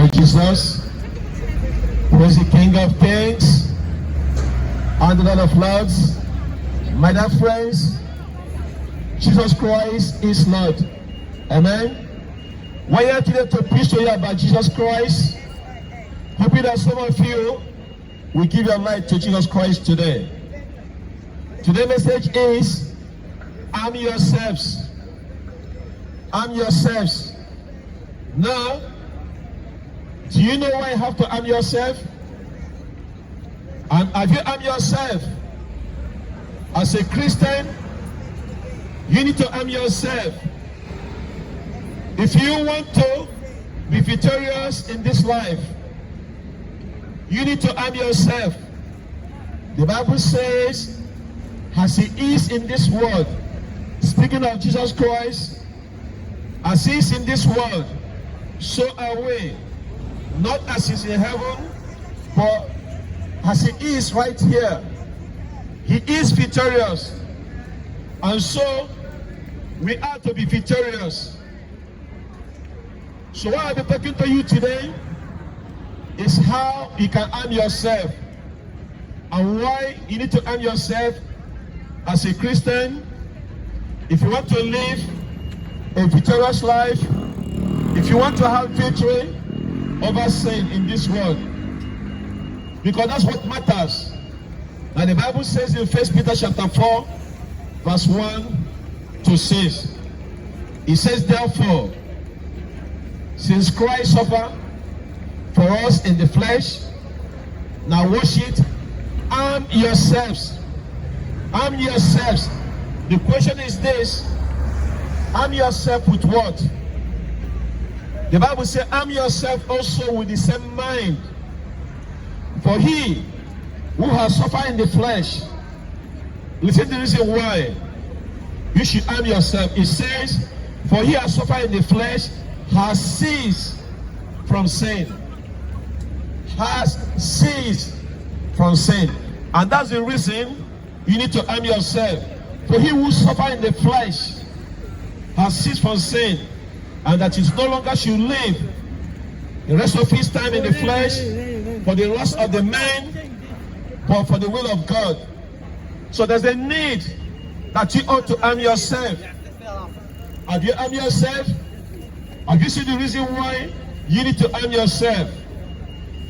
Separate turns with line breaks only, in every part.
Lord Jesus. Praise the King of Kings and the Lord of Lords. My dear friends, Jesus Christ is Lord. Amen. We're here today to preach to you about Jesus Christ. Hoping that some of you will give your life to Jesus Christ today. Today's message is, arm yourselves. Arm yourselves. Now, do you know why you have to arm yourself? And have you armed yourself? As a Christian, you need to arm yourself. If you want to be victorious in this life, you need to arm yourself. The Bible says, as he is in this world, speaking of Jesus Christ, as he is in this world, so are we. Not as he's in heaven, but as he is right here. He is victorious. And so, we are to be victorious. So what I'll be talking to you today is how you can arm yourself. And why you need to arm yourself as a Christian. If you want to live a victorious life, if you want to have victory over sin in this world, because that's what matters. Now the Bible says in 1 Peter chapter 4 verse 1 to 6, it says, therefore, since Christ suffered for us in the flesh, now watch it, arm yourselves. Arm yourselves. The question is this, arm yourself with what? The Bible says, arm yourself also with the same mind. For he who has suffered in the flesh, listen to the reason why you should arm yourself. It says, for he has suffered in the flesh, has ceased from sin. Has ceased from sin. And that's the reason you need to arm yourself. For he who suffered in the flesh has ceased from sin, and that is no longer should live the rest of his time in the flesh for the rest of the man, but for the will of God. So there's a need that you ought to arm yourself. Have you armed yourself? Have you seen the reason why you need to arm yourself?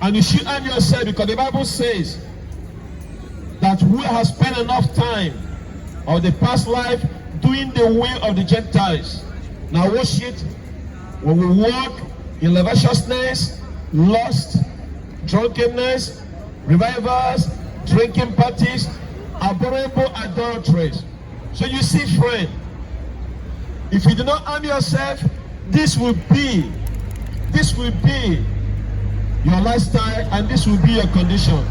And you should arm yourself because the Bible says that we have spent enough time of the past life doing the will of the Gentiles. Now watch it. When we walk in lasciviousness, lust, drunkenness, revivals, drinking parties, abominable adulteries. So you see, friend, if you do not arm yourself, this will be your lifestyle, and this will be your condition.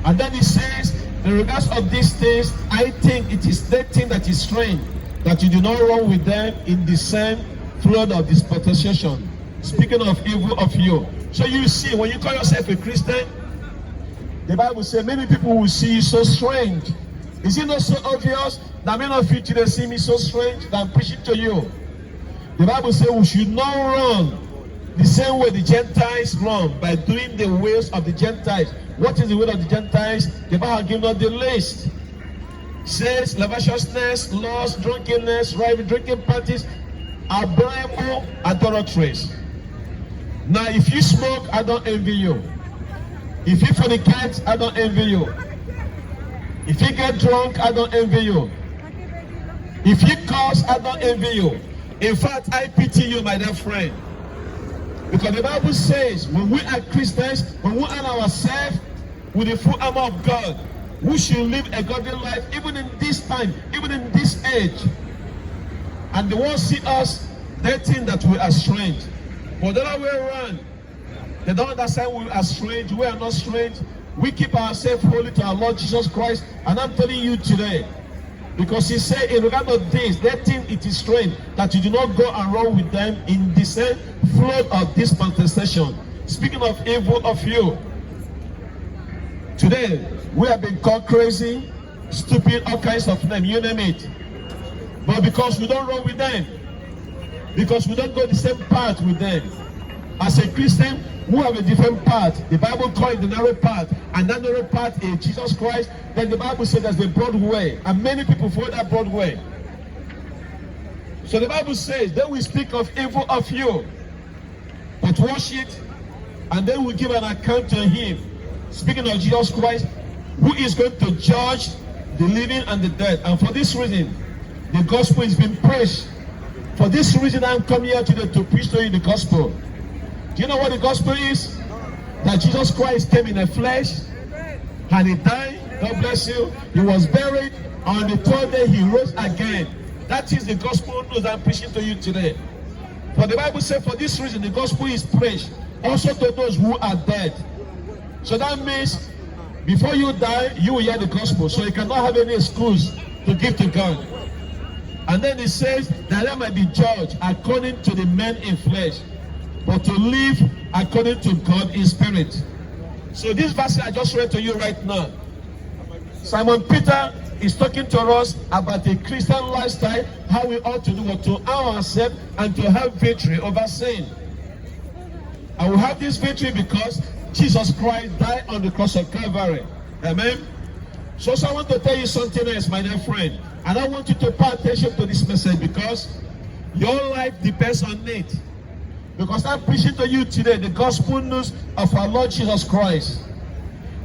And then he says, in regards of these things, I think it is that thing that is strange that you do not run with them in the same flood of dispensation. Speaking of evil of you. So you see, when you call yourself a Christian, the Bible says many people will see you so strange. Is it not so obvious that many of you today see me so strange that I'm preaching to you? The Bible says we should not run the same way the Gentiles run, by doing the ways of the Gentiles. What is the will of the Gentiles? The Bible has given us the list. It says lasciviousness, lust, drunkenness, rivalry, drinking parties, abominable adulteries. Now, if you smoke, I don't envy you. If you fornicate, I don't envy you. If you get drunk, I don't envy you. If you curse, I don't envy you. In fact, I pity you, my dear friend. Because the Bible says, when we are Christians, when we arm ourselves with the full armor of God, we should live a godly life, even in this time, even in this age. And they won't see us, they think that we are strange. But the other way around, they don't understand we are strange. We are not strange. We keep ourselves holy to our Lord Jesus Christ. And I'm telling you today, because he said in regard to this, they think it is strange that you do not go around with them in the same flood of dispensation. Speaking of evil of you, today we have been called crazy, stupid, all kinds of names, you name it. But because we don't run with them, because we don't go the same path with them, as a Christian who have a different path. The Bible calls it the narrow path, and that narrow path is Jesus Christ. Then the Bible says there's a broad way, and many people follow that broad way. So the Bible says, then we speak of evil of you, but wash it, and then we give an account to him. Speaking of Jesus Christ, who is going to judge the living and the dead. And for this reason, the gospel is being preached. For this reason, I'm coming here today to preach to you the gospel. Do you know what the gospel is? That Jesus Christ came in the flesh, and he died. God bless you. He was buried. On the third day, he rose again. That is the gospel news I'm preaching to you today. For the Bible says, for this reason, the gospel is preached also to those who are dead. So that means, before you die, you will hear the gospel. So you cannot have any excuse to give to God. And then it says that I might be judged according to the men in flesh, but to live according to God in spirit. So this verse I just read to you right now, Simon Peter is talking to us about a Christian lifestyle, how we ought to do what to ourselves and to have victory over sin. And we have this victory because Jesus Christ died on the cross of Calvary. Amen. So I want to tell you something else, my dear friend. And I want you to pay attention to this message because your life depends on it. Because I'm preaching to you today the gospel news of our Lord Jesus Christ.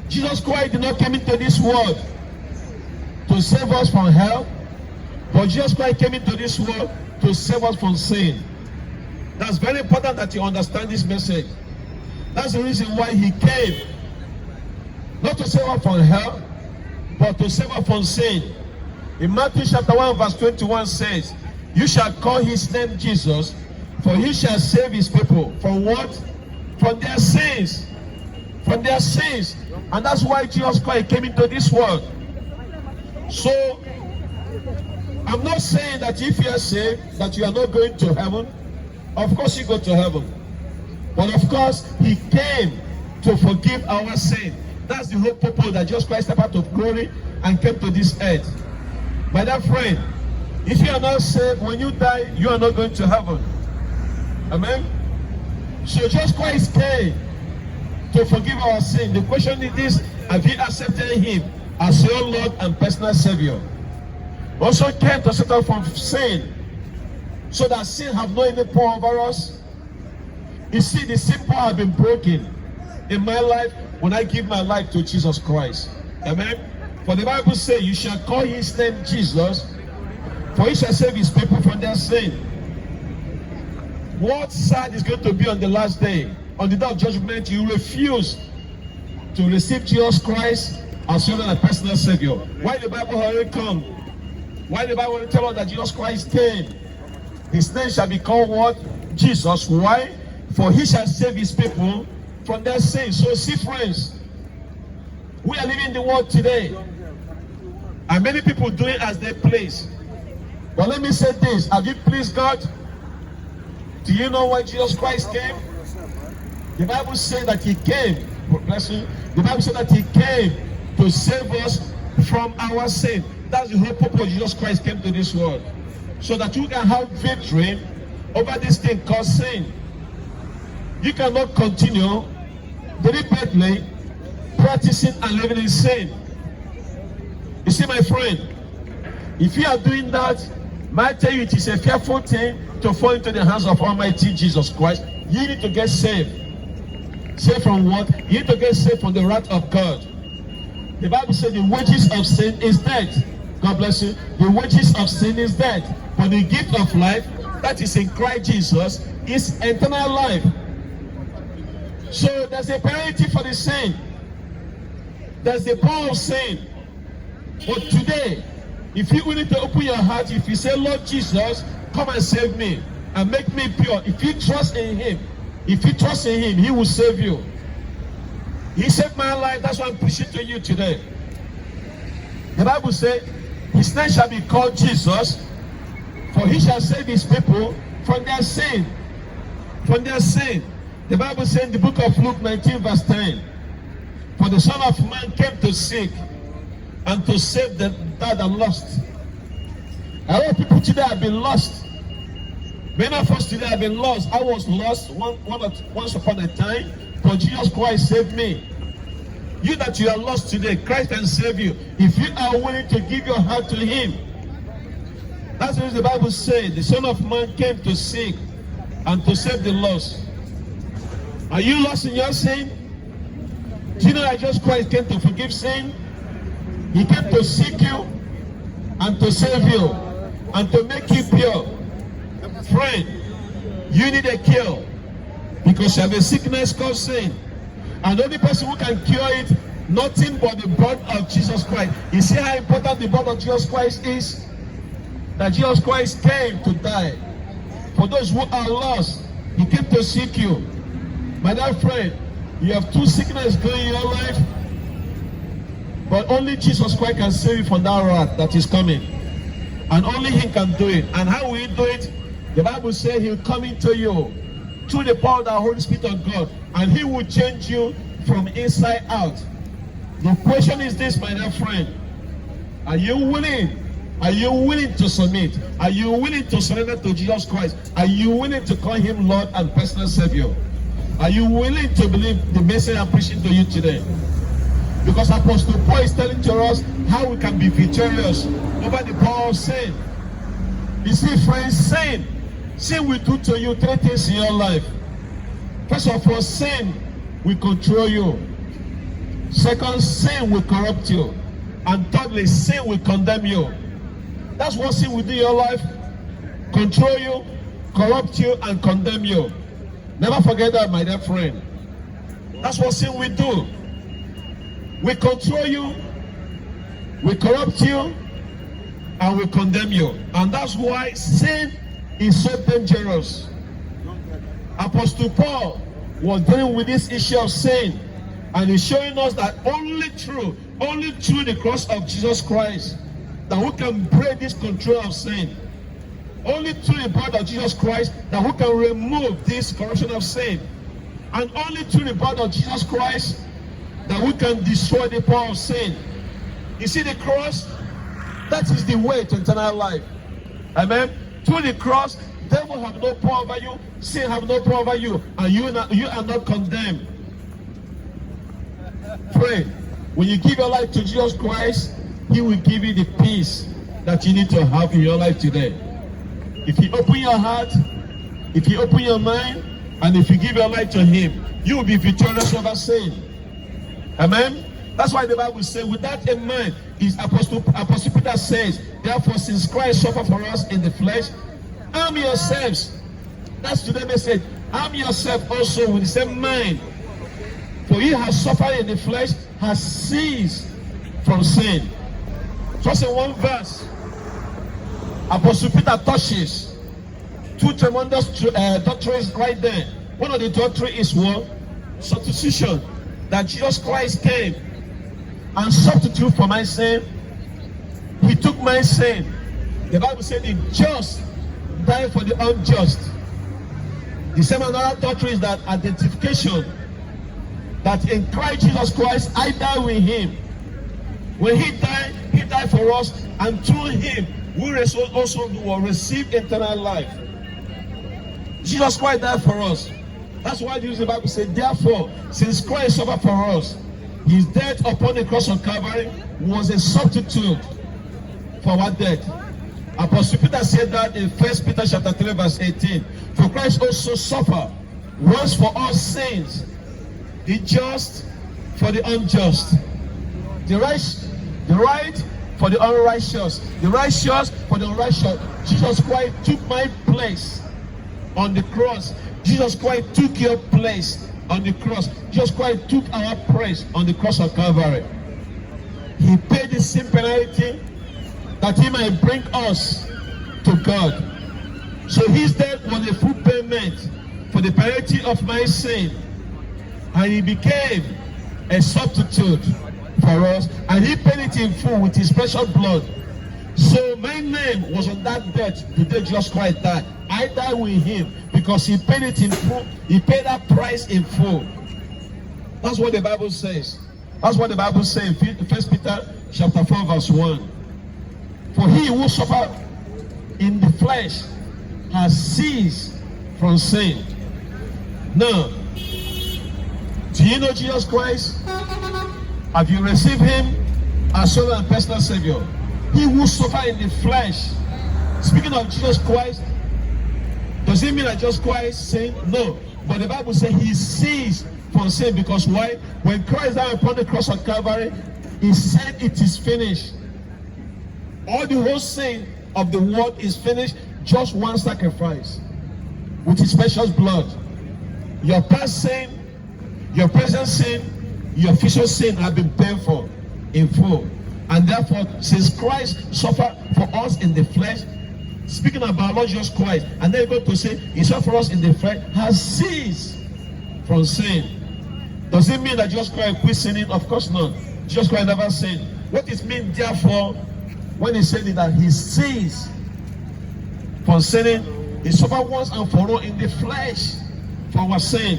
Jesus Christ did not come into this world to save us from hell, but Jesus Christ came into this world to save us from sin. That's very important that you understand this message. That's the reason why he came. Not to save us from hell, but to save us from sin. In Matthew chapter 1 verse 21 says, you shall call his name Jesus, for he shall save his people. From what? From their sins. From their sins. And that's why Jesus Christ came into this world. So, I'm not saying that if you are saved, that you are not going to heaven. Of course you go to heaven. But of course, he came to forgive our sin. That's the whole purpose that Jesus Christ stepped out of glory and came to this earth. My dear friend, if you are not saved, when you die, you are not going to heaven. Amen? So Jesus Christ came to forgive our sin. The question is this: have you accepted him as your Lord and personal Savior? Also came to set us from sin, so that sin have no any power over us. You see, the sin power have been broken in my life when I give my life to Jesus Christ. Amen? For the Bible says, you shall call his name Jesus, for he shall save his people from their sin. What sad is going to be on the last day? On the day of judgment, you refuse to receive Jesus Christ as your Lord and personal Savior. Why the Bible already come? Why the Bible already tell us that Jesus Christ came? His name shall be called what? Jesus. Why? For he shall save his people from their sins. So see, friends, we are living in the world today, and many people doing as they please. But let me say this: have you pleased God? Do you know why Jesus Christ came? The Bible said that he came. Bless you. The Bible said that he came to save us from our sin. That's the whole purpose Jesus Christ came to this world, so that you can have victory over this thing called sin. You cannot continue deliberately practicing and living in sin. You see, my friend, if you are doing that, I tell you, it is a fearful thing to fall into the hands of Almighty Jesus Christ. You need to get saved. Saved from what? You need to get saved from the wrath of God. The Bible says the wages of sin is death. God bless you. The wages of sin is death. But the gift of life, that is in Christ Jesus, is eternal life. So there's a penalty for the sin. There's the power of sin. But today, if you need to open your heart, if you say, Lord Jesus, come and save me and make me pure. If you trust in him, he will save you. He saved my life. That's why I'm preaching to you today. The Bible says, his name shall be called Jesus, for he shall save his people from their sin. From their sin. The Bible says in the book of Luke 19 verse 10, for the Son of Man came to seek and to save the that are lost. A lot of people today have been lost. Many of us today have been lost. I was lost once upon a time, but Jesus Christ saved me. You that you are lost today, Christ can save you if you are willing to give your heart to Him. That's what the Bible says. The Son of Man came to seek and to save the lost. Are you lost in your sin? Do you know that Jesus Christ came to forgive sin? He came to seek you and to save you and to make you pure. Friend, you need a cure because you have a sickness called sin. And the only person who can cure it, nothing but the blood of Jesus Christ. You see how important the blood of Jesus Christ is? That Jesus Christ came to die. For those who are lost, He came to seek you. My dear friend, you have two sicknesses going in your life, but only Jesus Christ can save you from that wrath that is coming. And only He can do it. And how will He do it? The Bible says He'll come into you through the power of the Holy Spirit of God, and He will change you from inside out. The question is this, my dear friend. Are you willing? Are you willing to submit? Are you willing to surrender to Jesus Christ? Are you willing to call Him Lord and personal Savior? Are you willing to believe the message I'm preaching to you today? Because Apostle Paul is telling to us how we can be victorious over the power of sin. You see, friends, sin will do to you three things in your life. First of all, sin will control you. Second, sin will corrupt you. And thirdly, sin will condemn you. That's what sin will do in your life. Control you, corrupt you, and condemn you. Never forget that, my dear friend. That's what sin will do. We control you, we corrupt you, and we condemn you. And that's why sin is so dangerous. Apostle Paul was dealing with this issue of sin, and he's showing us that only through the cross of Jesus Christ that we can break this control of sin. Only through the blood of Jesus Christ that we can remove this corruption of sin. And only through the blood of Jesus Christ that we can destroy the power of sin. You see the cross? That is the way to eternal life. Amen. Through the cross, devil have no power over you, sin have no power over you, and you are not condemned. Pray. When you give your life to Jesus Christ, He will give you the peace that you need to have in your life today. If you open your heart, if you open your mind, and if you give your life to Him, you will be victorious over sin. Amen. That's why the Bible says, with that in mind, Apostle Peter says, therefore, since Christ suffered for us in the flesh, arm yourselves. That's today's message. Arm yourself also with the same mind. For He has suffered in the flesh, has ceased from sin. Just in one verse, Apostle Peter touches two tremendous doctrines right there. One of the doctrines is what? Substitution. That Jesus Christ came and substitute for my sin. He took my sin. The Bible said the just died for the unjust. The same another doctrine is that identification. That in Christ Jesus Christ, I die with Him. When He died for us, and through Him, we also will receive eternal life. Jesus Christ died for us. That's why the Bible says, therefore, since Christ suffered for us, His death upon the cross of Calvary was a substitute for our death. Apostle Peter said that in 1 Peter chapter 3 verse 18. For Christ also suffered once for all sins, the just for the unjust, the right for the unrighteous, the righteous for the unrighteous. Jesus Christ took my place on the cross. Jesus Christ took your place on the cross. Jesus Christ took our place on the cross of Calvary. He paid the sin penalty that He might bring us to God. So His death was a full payment for the penalty of my sin. And He became a substitute for us. And He paid it in full with His precious blood. So my name was on that death the day Jesus Christ died. I died with Him because He paid it in full. He paid that price in full. That's what the Bible says. That's what the Bible says in 1 Peter chapter 4 verse 1. For He who suffered in the flesh has ceased from sin. Now, do you know Jesus Christ? Have you received him as Lord and personal Savior? He who suffered in the flesh. Speaking of Jesus Christ, does it mean that Jesus Christ sinned? No. But the Bible says he ceased from sin, because why? When Christ died upon the cross of Calvary, he said it is finished. All the whole sin of the world is finished. Just one sacrifice with his precious blood. Your past sin, your present sin, your future sin have been paid for in full. And therefore, since Christ suffered for us in the flesh, speaking about Lord Jesus Christ, and then go to say he suffered for us in the flesh, has ceased from sin. Does it mean that Jesus Christ quit sinning? Of course not. Jesus Christ never sinned. What it means, therefore, when he said that he ceased from sinning, he suffered once and for all in the flesh for our sin.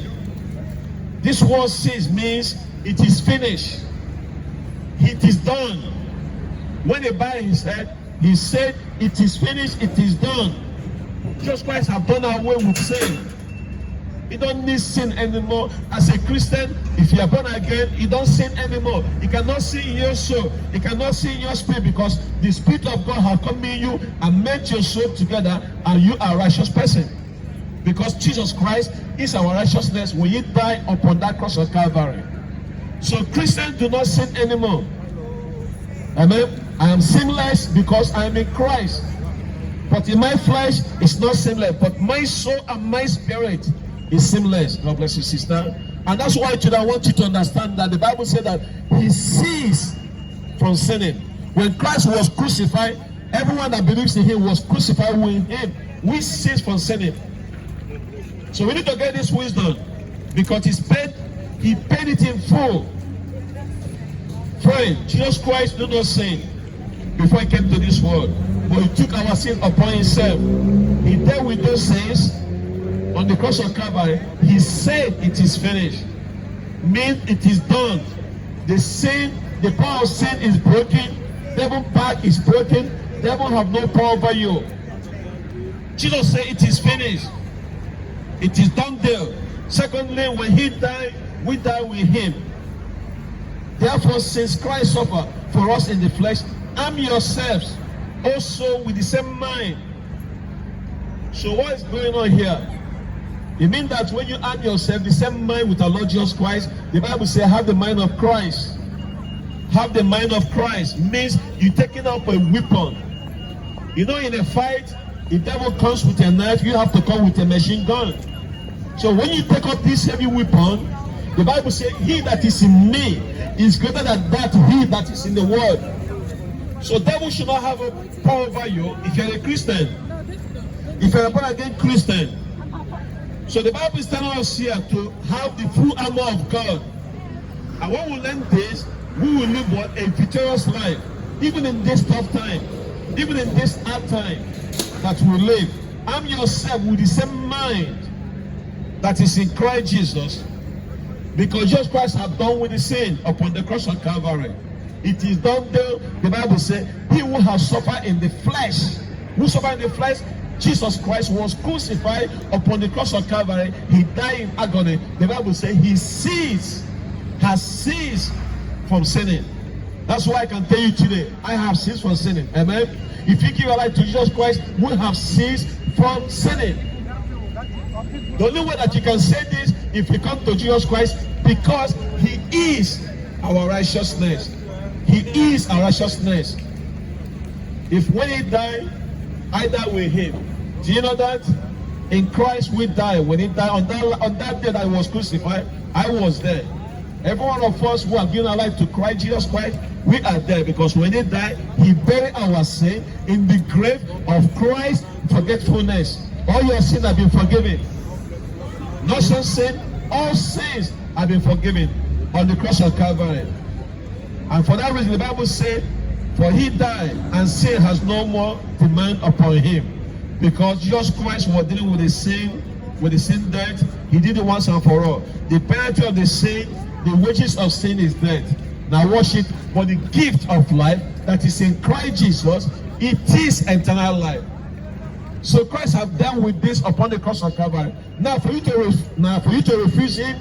This word cease means it is finished. It is done. When he bowed his head, he said, it is finished, it is done. Jesus Christ have done away with sin. You don't need sin anymore. As a Christian, if you are born again, you don't sin anymore. You cannot sin in your soul. You cannot sin in your spirit, because the Spirit of God has come in you and made your soul together, and you are a righteous person. Because Jesus Christ is our righteousness when he died upon that cross of Calvary. So Christians do not sin anymore. Amen. I am sinless because I am in Christ. But in my flesh, it's not sinless. But my soul and my spirit is sinless. God bless you, sister. And that's why today I want you to understand that the Bible said that he ceased from sinning. When Christ was crucified, everyone that believes in him was crucified with him. We cease from sinning. So we need to get this wisdom, because he paid it in full. Friend, Jesus Christ did not sin before he came to this world, but he took our sins upon himself. He dealt with those sins on the cross of Calvary. He said it is finished. Means it is done. The power of sin is broken. Devil power is broken. Devil have no power over you. Jesus said it is finished. It is done there. Secondly, when he died, we died with him. Therefore, since Christ suffered for us in the flesh, arm yourselves also with the same mind. So what is going on here? It means that when you arm yourself the same mind with our Lord Jesus Christ, the Bible says have the mind of Christ. Have the mind of Christ means you taking up a weapon. You know, in a fight, the devil comes with a knife, you have to come with a machine gun. So when you take up this heavy weapon, the Bible says, he that is in me is greater than he that is in the world. So devil should not have a power over you if you're a Christian. If you're a born again Christian. So the Bible is telling us here to have the full armor of God. And when we learn this, we will live a victorious life. Even in this tough time, even in this hard time that we live. Arm yourself with the same mind that is in Christ Jesus, because Jesus Christ has done with the sin upon the cross of Calvary. It is done there. The Bible says, he who has suffered in the flesh, who suffered in the flesh, Jesus Christ was crucified upon the cross of Calvary. He died in agony. The Bible says he has ceased from sinning. That's why I can tell you today, I have ceased from sinning. Amen. If you give your life to Jesus Christ, we have ceased from sinning. The only way that you can say this, if you come to Jesus Christ, because he is our righteousness. He is our righteousness. If when he died, I died with him. Do you know that? In Christ we die. When he died, on that day that he was crucified, I was there. Every one of us who have given our life to Christ, Jesus Christ, we are there, because when he died, he buried our sin in the grave of Christ's forgetfulness. All your sins have been forgiven. Not some sin, all sins have been forgiven on the cross of Calvary. And for that reason, the Bible said, for he died, and sin has no more demand upon him. Because Jesus Christ was dealing with the sin death. He did it once and for all. The penalty of the sin, the wages of sin is death. Now watch it. For the gift of life that is in Christ Jesus, it is eternal life. So Christ have done with this upon the cross of Calvary. Now for you to refuse him,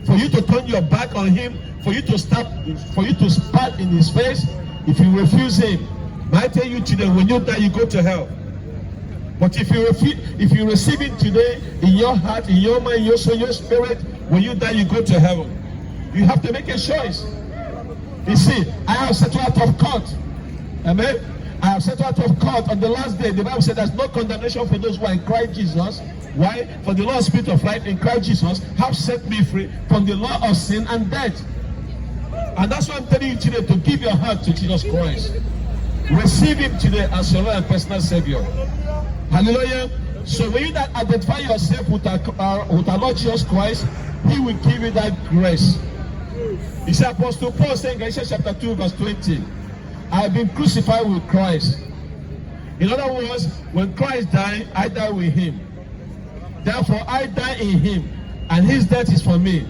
for you to turn your back on him, for you to spat in his face, if you refuse him, I tell you today, when you die, you go to hell. But if you receive it today in your heart, in your mind, your soul, your spirit, when you die, you go to heaven. You have to make a choice. You see, I have settled out of court. Amen. I have settled out of court on the last day. The Bible said there's no condemnation for those who are in Christ Jesus. Why? For the Lord Spirit of life in Christ Jesus have set me free from the law of sin and death. And that's why I'm telling you today to give your heart to Jesus Christ. Receive him today as your Lord and personal Savior. Hallelujah. So when you that identify yourself with our Lord Jesus Christ, he will give you that grace. He said, Apostle Paul saying in Galatians chapter 2 verse 20, I have been crucified with Christ. In other words, when Christ died, I died with him. Therefore, I die in him, and his death is for me.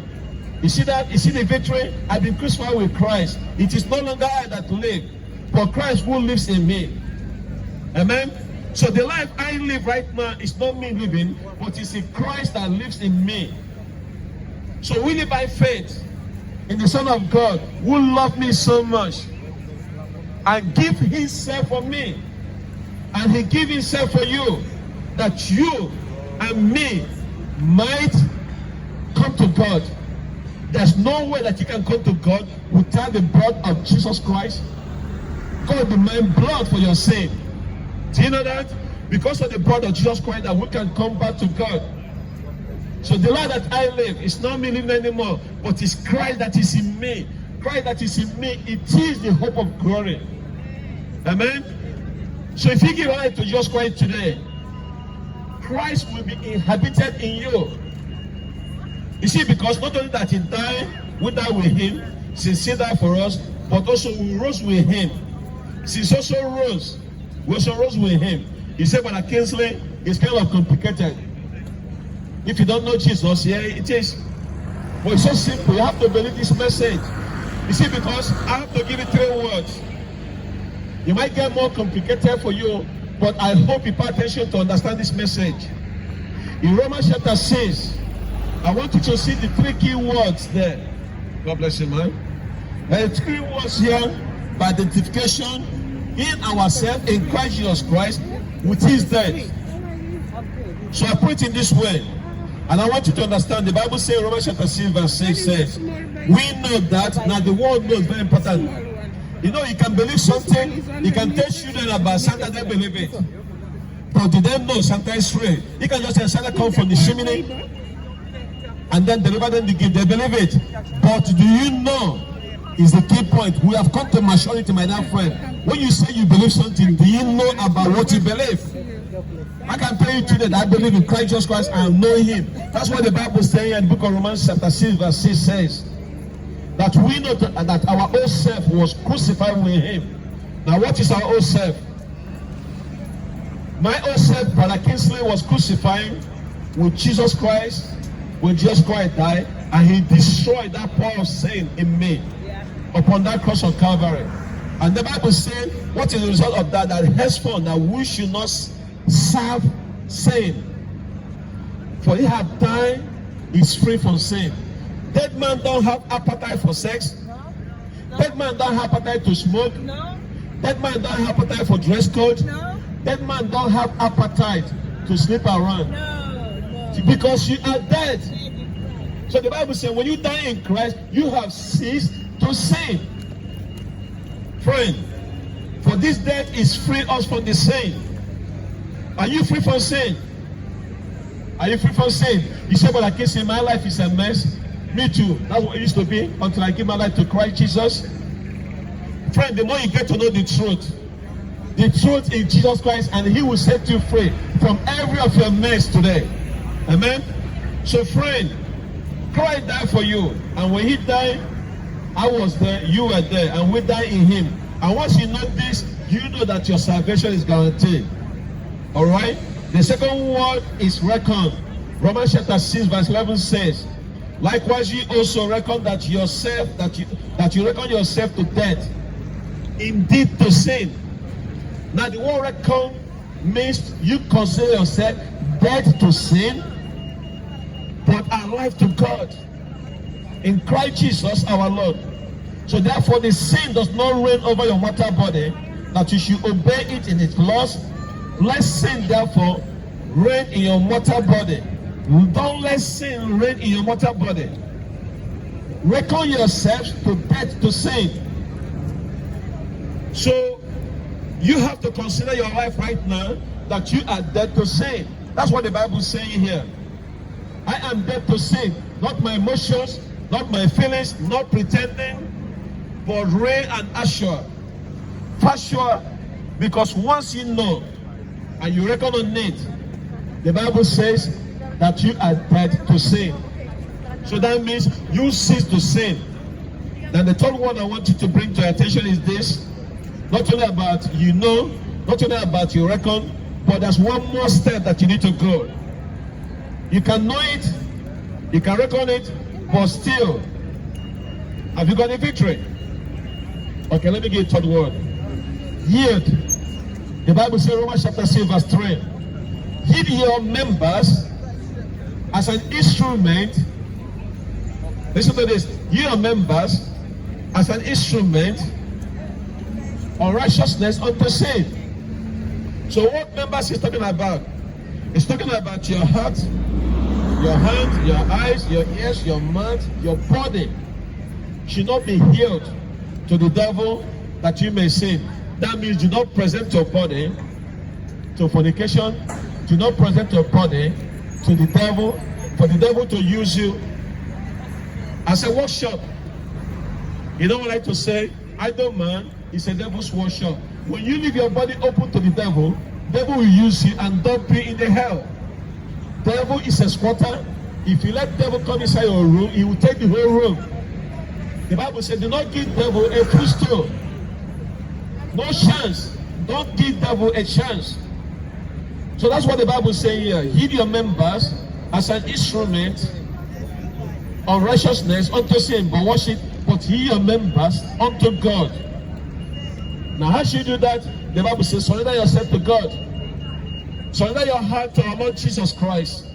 You see that? You see the victory? I've been crucified with Christ. It is no longer I that live, but Christ who lives in me. Amen? So the life I live right now is not me living, but it's in Christ that lives in me. So we live by faith in the Son of God who loved me so much and give himself for me. And he gave himself for you, that you and me might come to God. There's no way that you can come to God without the blood of Jesus Christ. God demand blood for your sin. Do you know that? Because of the blood of Jesus Christ that we can come back to God. So the life that I live is not me living anymore, but it's Christ that is in me. Christ that is in me, it is the hope of glory. Amen? So if you give life to Jesus Christ today, Christ will be inhabited in you. You see, because not only that he died, we died with him, since he died for us, but also we rose with him. Since also rose, we also rose with him. He said, Brother Kingsley, it's kind of complicated. If you don't know Jesus, yeah, it is. But it's so simple. You have to believe this message. You see, because I have to give you 3 words. It might get more complicated for you, but I hope you pay attention to understand this message. In Romans chapter 6, I want you to see the 3 key words there. God bless you, man. There are 3 words here by identification in ourselves in Christ Jesus Christ with his death. So I put it in this way. And I want you to understand, the Bible says, Romans chapter 6 verse 6 says, we know that, now the word knows very important. You know, you can believe something, you can tell children about Santa, they believe it. But do they know Santa is real? You can just say Santa come from the chimney and then deliver them the gift, they believe it. But do you know, is the key point. We have come to maturity, my dear friend. When you say you believe something, do you know about what you believe? I can tell you today that I believe in Christ Jesus Christ and know him. That's what the Bible is saying in the book of Romans chapter 6 verse 6 says. That we know that our old self was crucified with him. Now what is our old self? My old self, Brother Kingsley, was crucified with Jesus Christ. When Jesus Christ died, and he destroyed that power of sin in me upon that cross of Calvary. And the Bible said, what is the result of that? That henceforth that we should not serve sin. For he have died, is free from sin. Dead man don't have appetite for sex. No. Dead man don't have appetite to smoke. No. Dead man don't have appetite for dress code. No. Dead man don't have appetite to sleep around. No. Because you are dead. So the Bible says when you die in Christ, you have ceased to sin. Friend, for this death is free us from the sin. Are you free from sin? Are you free from sin? You say, but I can't say my life is a mess. Me too. That's what it used to be until I give my life to Christ Jesus. Friend, the more you get to know the truth is Jesus Christ, and he will set you free from every of your mess today. Amen? So friend, Christ died for you. And when he died, I was there, you were there, and we died in him. And once you know this, you know that your salvation is guaranteed. Alright? The second word is reckon. Romans chapter 6 verse 11 says, likewise you also reckon that you reckon yourself to death, indeed to sin. Now the word reckon means you consider yourself dead to sin, but alive to God in Christ Jesus our Lord. So therefore the sin does not reign over your mortal body, that you should obey it in its laws. Let sin therefore reign in your mortal body. Don't let sin reign in your mortal body. Reckon yourselves to death to sin. So you have to consider your life right now that you are dead to sin. That's what the Bible is saying here. I am dead to sin, not my emotions, not my feelings, not pretending, but real and assure. For sure, because once you know and you reckon on it, the Bible says that you are dead to sin. So that means you cease to sin. Then the third one I want you to bring to your attention is this. Not only about you know, not only about you reckon, but there's one more step that you need to go. You can know it, you can reckon it, but still, have you got a victory? Okay, let me give you a third word. Yield. The Bible says, Romans chapter 6 verse 3. Yield your members as an instrument. Listen to this. Yield your members as an instrument of righteousness unto sin. So what members is talking about? It's talking about your heart, your hands, your eyes, your ears, your mouth, your body should not be healed to the devil that you may sin. That means do not present your body to fornication. Do not present your body to the devil, for the devil to use you as a workshop. You know what I like to say? Idle man is a devil's workshop. When you leave your body open to the devil will use you and dump you in the hell. Devil is a squatter. If you let devil come inside your room, he will take the whole room. The Bible said, do not give devil a footstool. No chance. Don't give devil a chance. So that's what the Bible is saying here. Heed your members as an instrument of righteousness unto sin, but worship, but heed your members unto God. Now how should you do that? The Bible says, surrender yourself to God. Surrender your heart to our Lord Jesus Christ.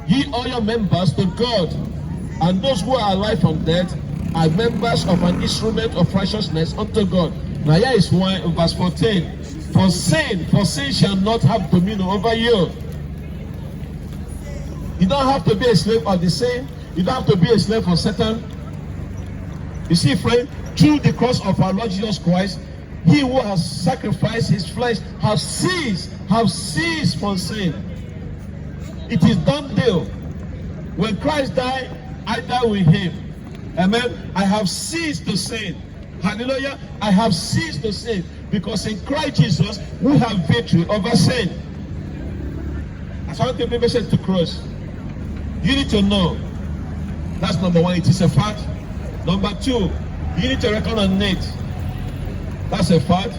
Ye all your members to God. And those who are alive from death are members of an instrument of righteousness unto God. Now here is one in verse 14. For sin shall not have dominion over you. You don't have to be a slave of the sin. You don't have to be a slave of Satan. You see, friend, through the cross of our Lord Jesus Christ, he who has sacrificed his flesh have ceased from sin. It is done deal. When Christ died, I died with him. Amen. I have ceased to sin. Hallelujah. I have ceased to sin, because in Christ Jesus we have victory over sin. As I want to be patient to cross, you need to know. That's number one. It is a fact. Number two, you need to reckon on it. That's a fact.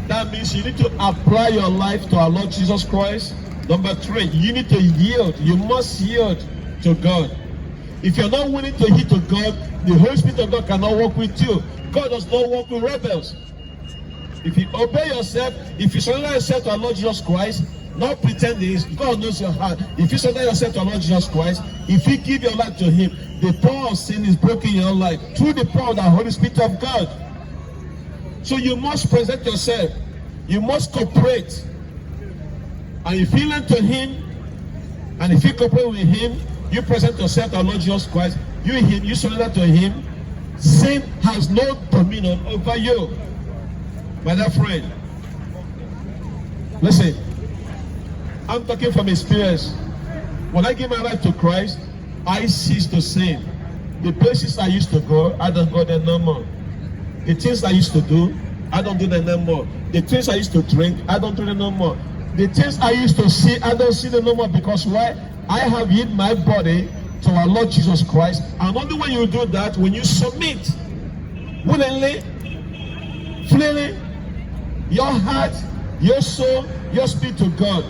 That means you need to apply your life to our Lord Jesus Christ. Number three, you need to yield. You must yield to God. If you're not willing to yield to God, the Holy Spirit of God cannot work with you. God does not work with rebels. If you obey yourself, if you surrender yourself to our Lord Jesus Christ, not pretend this, God knows your heart. If you surrender yourself to our Lord Jesus Christ, if you give your life to him, the power of sin is broken in your life through the power of the Holy Spirit of God. So you must present yourself. You must cooperate. And if you learn to him, and if you cooperate with him, you present yourself to our Lord Jesus Christ, you surrender to him, sin has no dominion over you. My dear friend, listen, I'm talking from experience. When I give my life to Christ, I cease to sin. The places I used to go, I don't go there no more. The things I used to do, I don't do them no more. The things I used to drink, I don't do them no more. The things I used to see, I don't see them no more. Because why? I have hid my body to our Lord Jesus Christ. And only when you do that, when you submit willingly, freely, your heart, your soul, your spirit to God,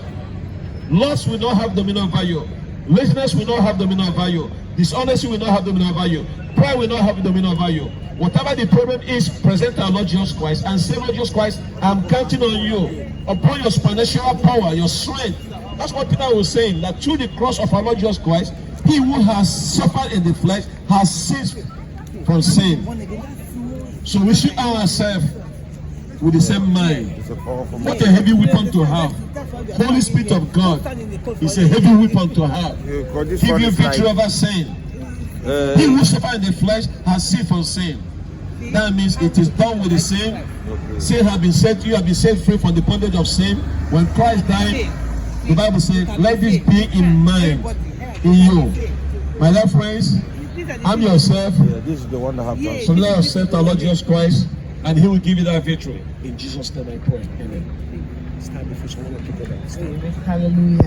lust will not have dominion over you. Laziness will not have dominion over you. Dishonesty will not have dominion over you. Pride will not have dominion over you. Whatever the problem is, present our Lord Jesus Christ and say, Lord Jesus Christ, I'm counting on you. upon your supernatural power, your strength. That's what Peter was saying, that through the cross of our Lord Jesus Christ, he who has suffered in the flesh has ceased from sin. So we should arm ourselves with the same mind. What a heavy weapon to have. Holy Spirit of God is a heavy weapon to have. Give you victory over sin. He who suffered in the flesh has ceased from sin. That means it is done with the sin. Sin has been set. You have been set free from the bondage of sin. When Christ died, the Bible says, let this be in mind in you. My dear friends, arm yourself.
This is the one that happened.
So let us accept our Lord Jesus Christ, and he will give you that victory. In Jesus' name I pray. Amen.
Hallelujah.